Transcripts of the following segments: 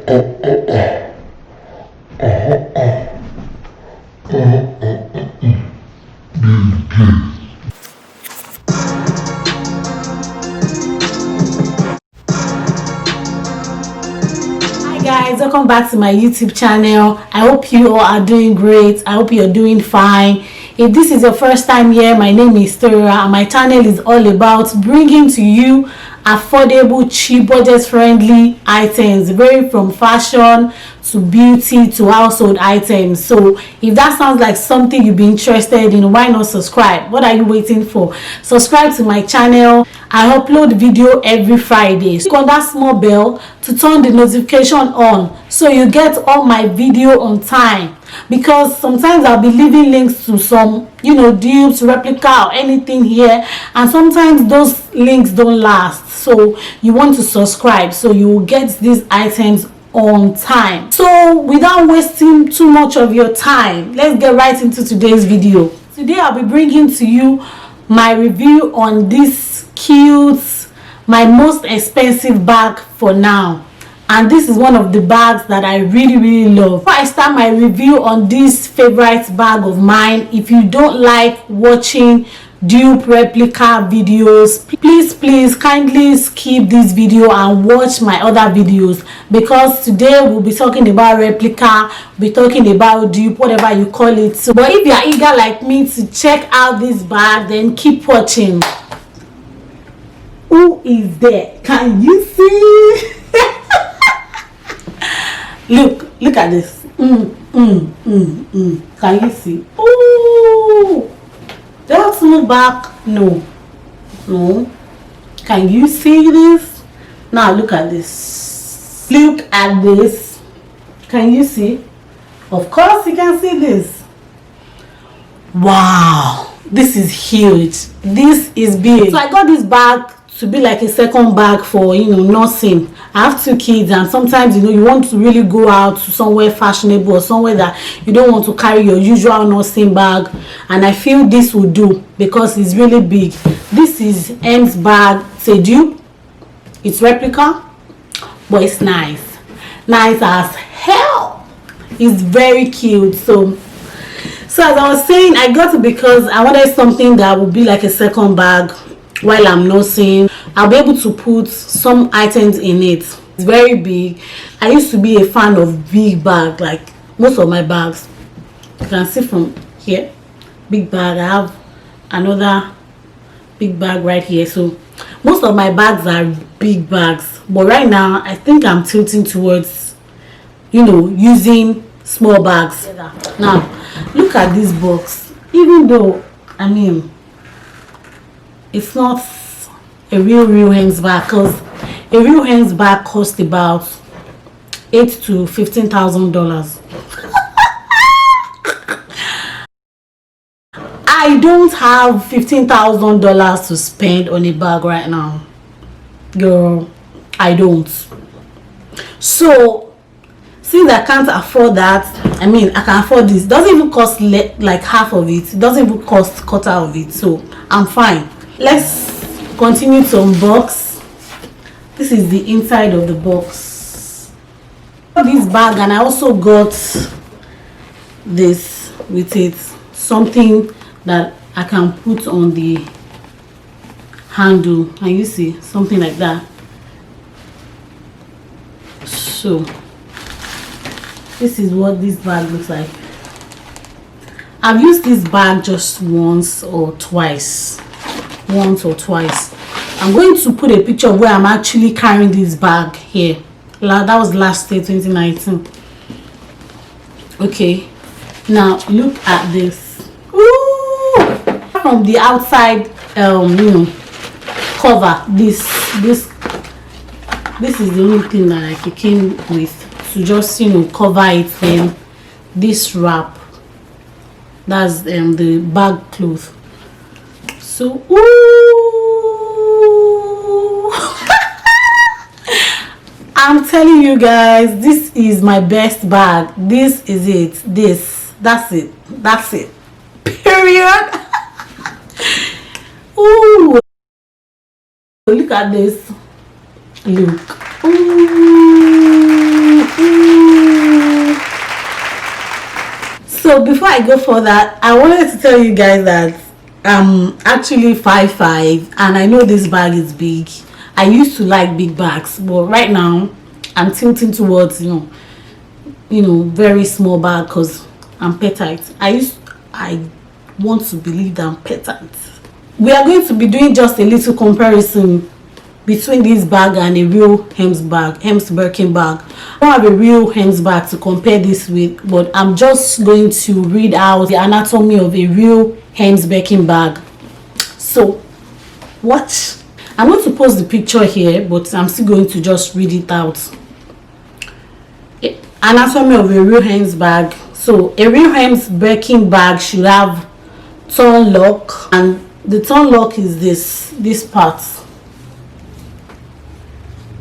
Guys, welcome back to my YouTube channel. I hope you all are doing great. I hope you're doing fine. If this is your first time here, my name is Tora and my channel is all about bringing to you affordable, cheap, budget friendly items, varying from fashion to beauty to household items. So if that sounds like something you'd be interested in, why not subscribe? What are you waiting for? Subscribe to my channel. I upload video every Friday. Click on that small bell to turn the notification on so you get all my video on time, because sometimes I'll be leaving links to some dupes, replica or anything here, and sometimes those links don't last. So you want to subscribe so you will get these items on time. So without wasting too much of your time, let's get right into today's video. Today I'll be bringing to you my review on this cute, my most expensive bag for now, and this is one of the bags that I really love. Before I start my review on this favorite bag of mine, if you don't like watching dupe replica videos, please kindly skip this video and watch my other videos, because today we'll be talking about replica, we'll be talking about dupe, whatever you call it. So, but if you are eager like me to check out this bag, then keep watching. Who is there? Can you see? Look at this. Can you see? Oh, that's no back. No. Can you see this? Now look at this. Look at this. Can you see? Of course you can see this. Wow, this is huge. This is big. So I got this bag to be like a second bag for nursing. I have 2 kids, and sometimes you want to really go out to somewhere fashionable or somewhere that you don't want to carry your usual nursing bag, and I feel this will do because it's really big. This is Hermes bag. It's a dupe, it's replica, but it's nice as hell. It's very cute. So as I was saying, I got it because I wanted something that would be like a second bag while I'm nursing. I'll be able to put some items in it. It's very big. I used to be a fan of big bag, like most of my bags. You can see from here, big bag. I have another big bag right here. So most of my bags are big bags, but right now I think I'm tilting towards using small bags. Now look at this box. Even though it's not a real Hermes bag, because a real Hermes bag costs about $8,000 to $15,000. I don't have $15,000 to spend on a bag right now, girl. I don't. So since I can't afford that, I can afford this. It doesn't even cost like half of it. It doesn't even cost quarter of it, so I'm fine. Let's continue to unbox. This is the inside of the box. This bag, and I also got this with it, something that I can put on the handle. Can you see? Something like that. So this is what this bag looks like. I've used this bag just once or twice. I'm going to put a picture of where I'm actually carrying this bag here. That was last year, 2019. Okay, now look at this. Ooh! From the outside cover, this is the only thing that I came with, to just cover it. Then this wrap, that's the bag cloth. So ooh, I'm telling you guys, this is my best bag. This is it. That's it. Period. Ooh, look at this. Look. Ooh. So before I go further, I wanted to tell you guys that I'm actually 5'5" and I know this bag is big. I used to like big bags, but right now I'm tilting towards you know very small bag because I'm petite. I want to believe that I'm petite. We are going to be doing just a little comparison between this bag and a real Hermes Birkin bag. I don't have a real Hermes bag to compare this with, but I'm just going to read out the anatomy of a real Hermes Birkin bag. So watch. I'm going to post the picture here, but I'm still going to just read it out. Anatomy of a real Hermes bag. So a real Hermes Birkin bag should have turn lock, and the turn lock is this part.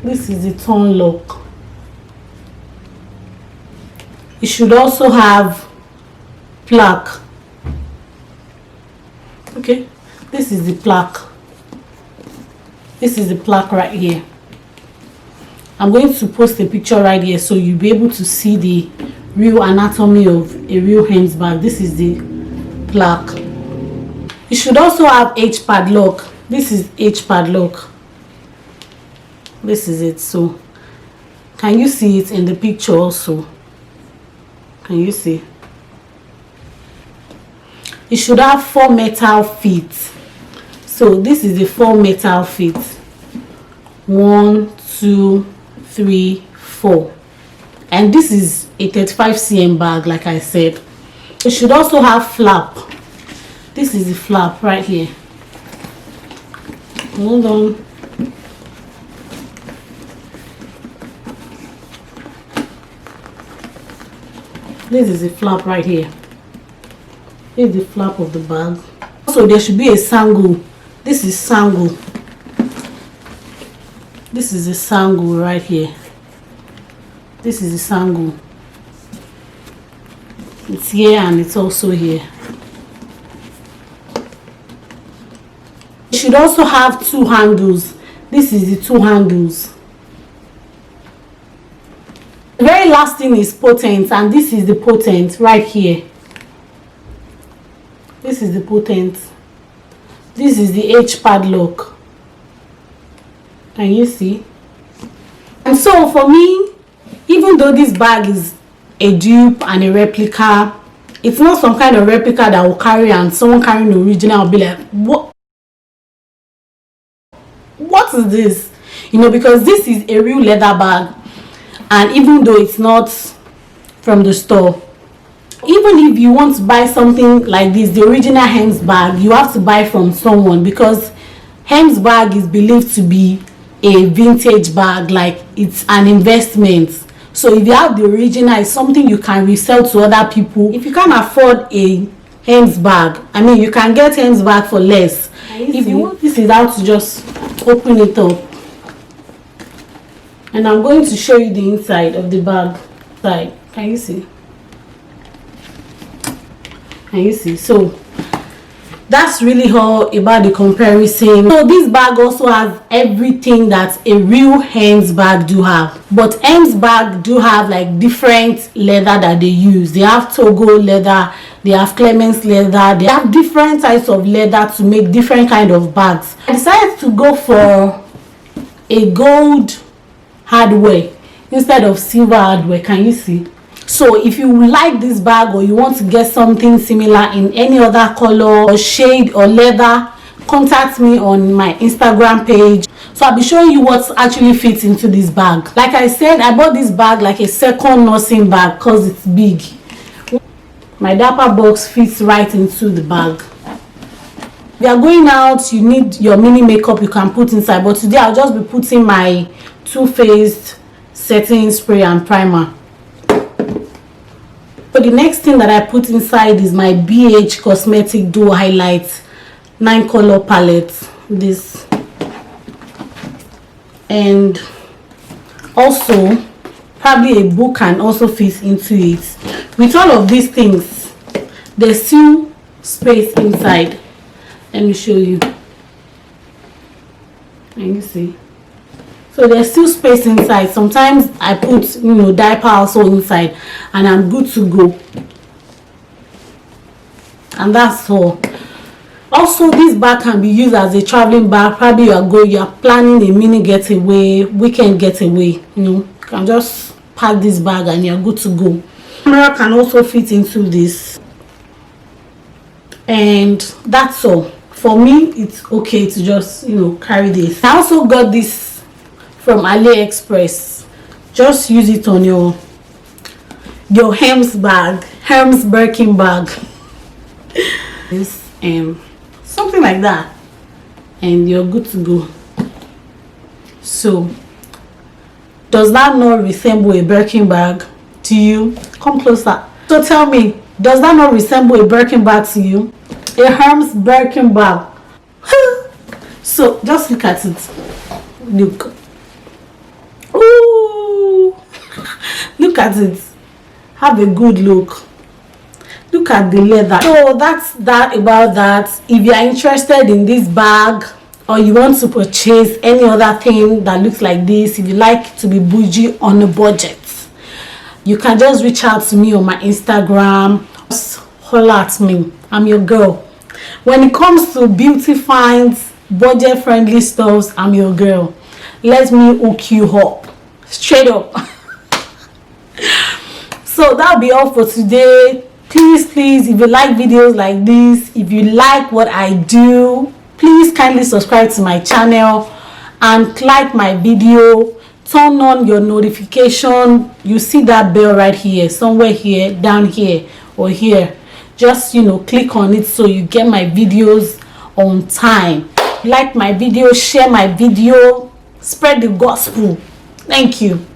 This is the turn lock. It should also have plaque. Okay, this is the plaque. This is the plaque right here. I'm going to post a picture right here so you'll be able to see the real anatomy of a real Hermes bag. This is the plaque. It should also have H padlock. This is H padlock. This is it. So can you see it in the picture also? Can you see? It should have 4 metal feet. So this is the 4 metal feet. 1, 2, 3, 4. And this is a 35 cm bag, like I said. It should also have flap. This is the flap right here. Hold on. This is the flap right here. This is the flap of the bag. Also, there should be a sangle. This is sangle. This is a sangle right here. This is the sangle. It's here and it's also here. It should also have 2 handles. This is the 2 handles. The very last thing is potent, and this is the potent right here. This is the potent. This is the H padlock. Can you see? And so for me, even though this bag is a dupe and a replica, it's not some kind of replica that will carry and someone carrying the original will be like, what is this? You know, because this is a real leather bag, and even though it's not from the store, even if you want to buy something like this, the original Hermes bag, you have to buy from someone, because Hermes bag is believed to be a vintage bag, like it's an investment. So if you have the original, it's something you can resell to other people. If you can't afford a Hermes bag, I mean, you can get Hermes bag for less. If you want, this is how to just open it up, and I'm going to show you the inside of the bag. Can you see? Can you see? So that's really all about the comparison. So this bag also has everything that a real Hermes bag do have, but Hermes bag do have like different leather that they use. They have Togo leather, they have Clemens leather, they have different types of leather to make different kind of bags. I decided to go for a gold hardware instead of silver hardware. Can you see? So if you like this bag, or you want to get something similar in any other color or shade or leather, contact me on my Instagram page. So I'll be showing you what actually fits into this bag. Like I said, I bought this bag like a second nursing bag because it's big. My dapper box fits right into the bag. If you are going out, you need your mini makeup you can put inside, but today I'll just be putting my Too Faced setting spray and primer. So the next thing that I put inside is my BH Cosmetic Duo Highlight 9 color palette. This, and also probably a book can also fit into it. With all of these things, there's still space inside. Let me show you. Can you see? So there's still space inside. Sometimes I put, diaper also inside, and I'm good to go. and that's all. Also, this bag can be used as a traveling bag. Probably you are planning a mini getaway, weekend getaway, you know, you can just pack this bag and you're good to go. Camera can also fit into this, and that's all. For me, it's okay to just, you know, carry this. I also got this from AliExpress. Just use it on your Hermes bag, Hermes Birkin bag. This something like that, and you're good to go. So does that not resemble a Birkin bag to you? Come closer. So tell me, does that not resemble a Birkin bag to you? A Hermes Birkin bag. So just look at it. Look. Ooh. Look at it. Have a good look. Look at the leather. So that's that about that. If you are interested in this bag, or you want to purchase any other thing that looks like this, if you like to be bougie on a budget, you can just reach out to me on my Instagram. Just holler at me. I'm your girl. When it comes to beauty finds, budget friendly stuff, I'm your girl. Let me hook you up straight up. So that'll be all for today. Please, if you like videos like this, if you like what I do, please kindly subscribe to my channel and like my video. Turn on your notification. You see that bell right here, somewhere here, down here, or here. Just, you know, click on it so you get my videos on time. Like my video, share my video, spread the gospel. Thank you.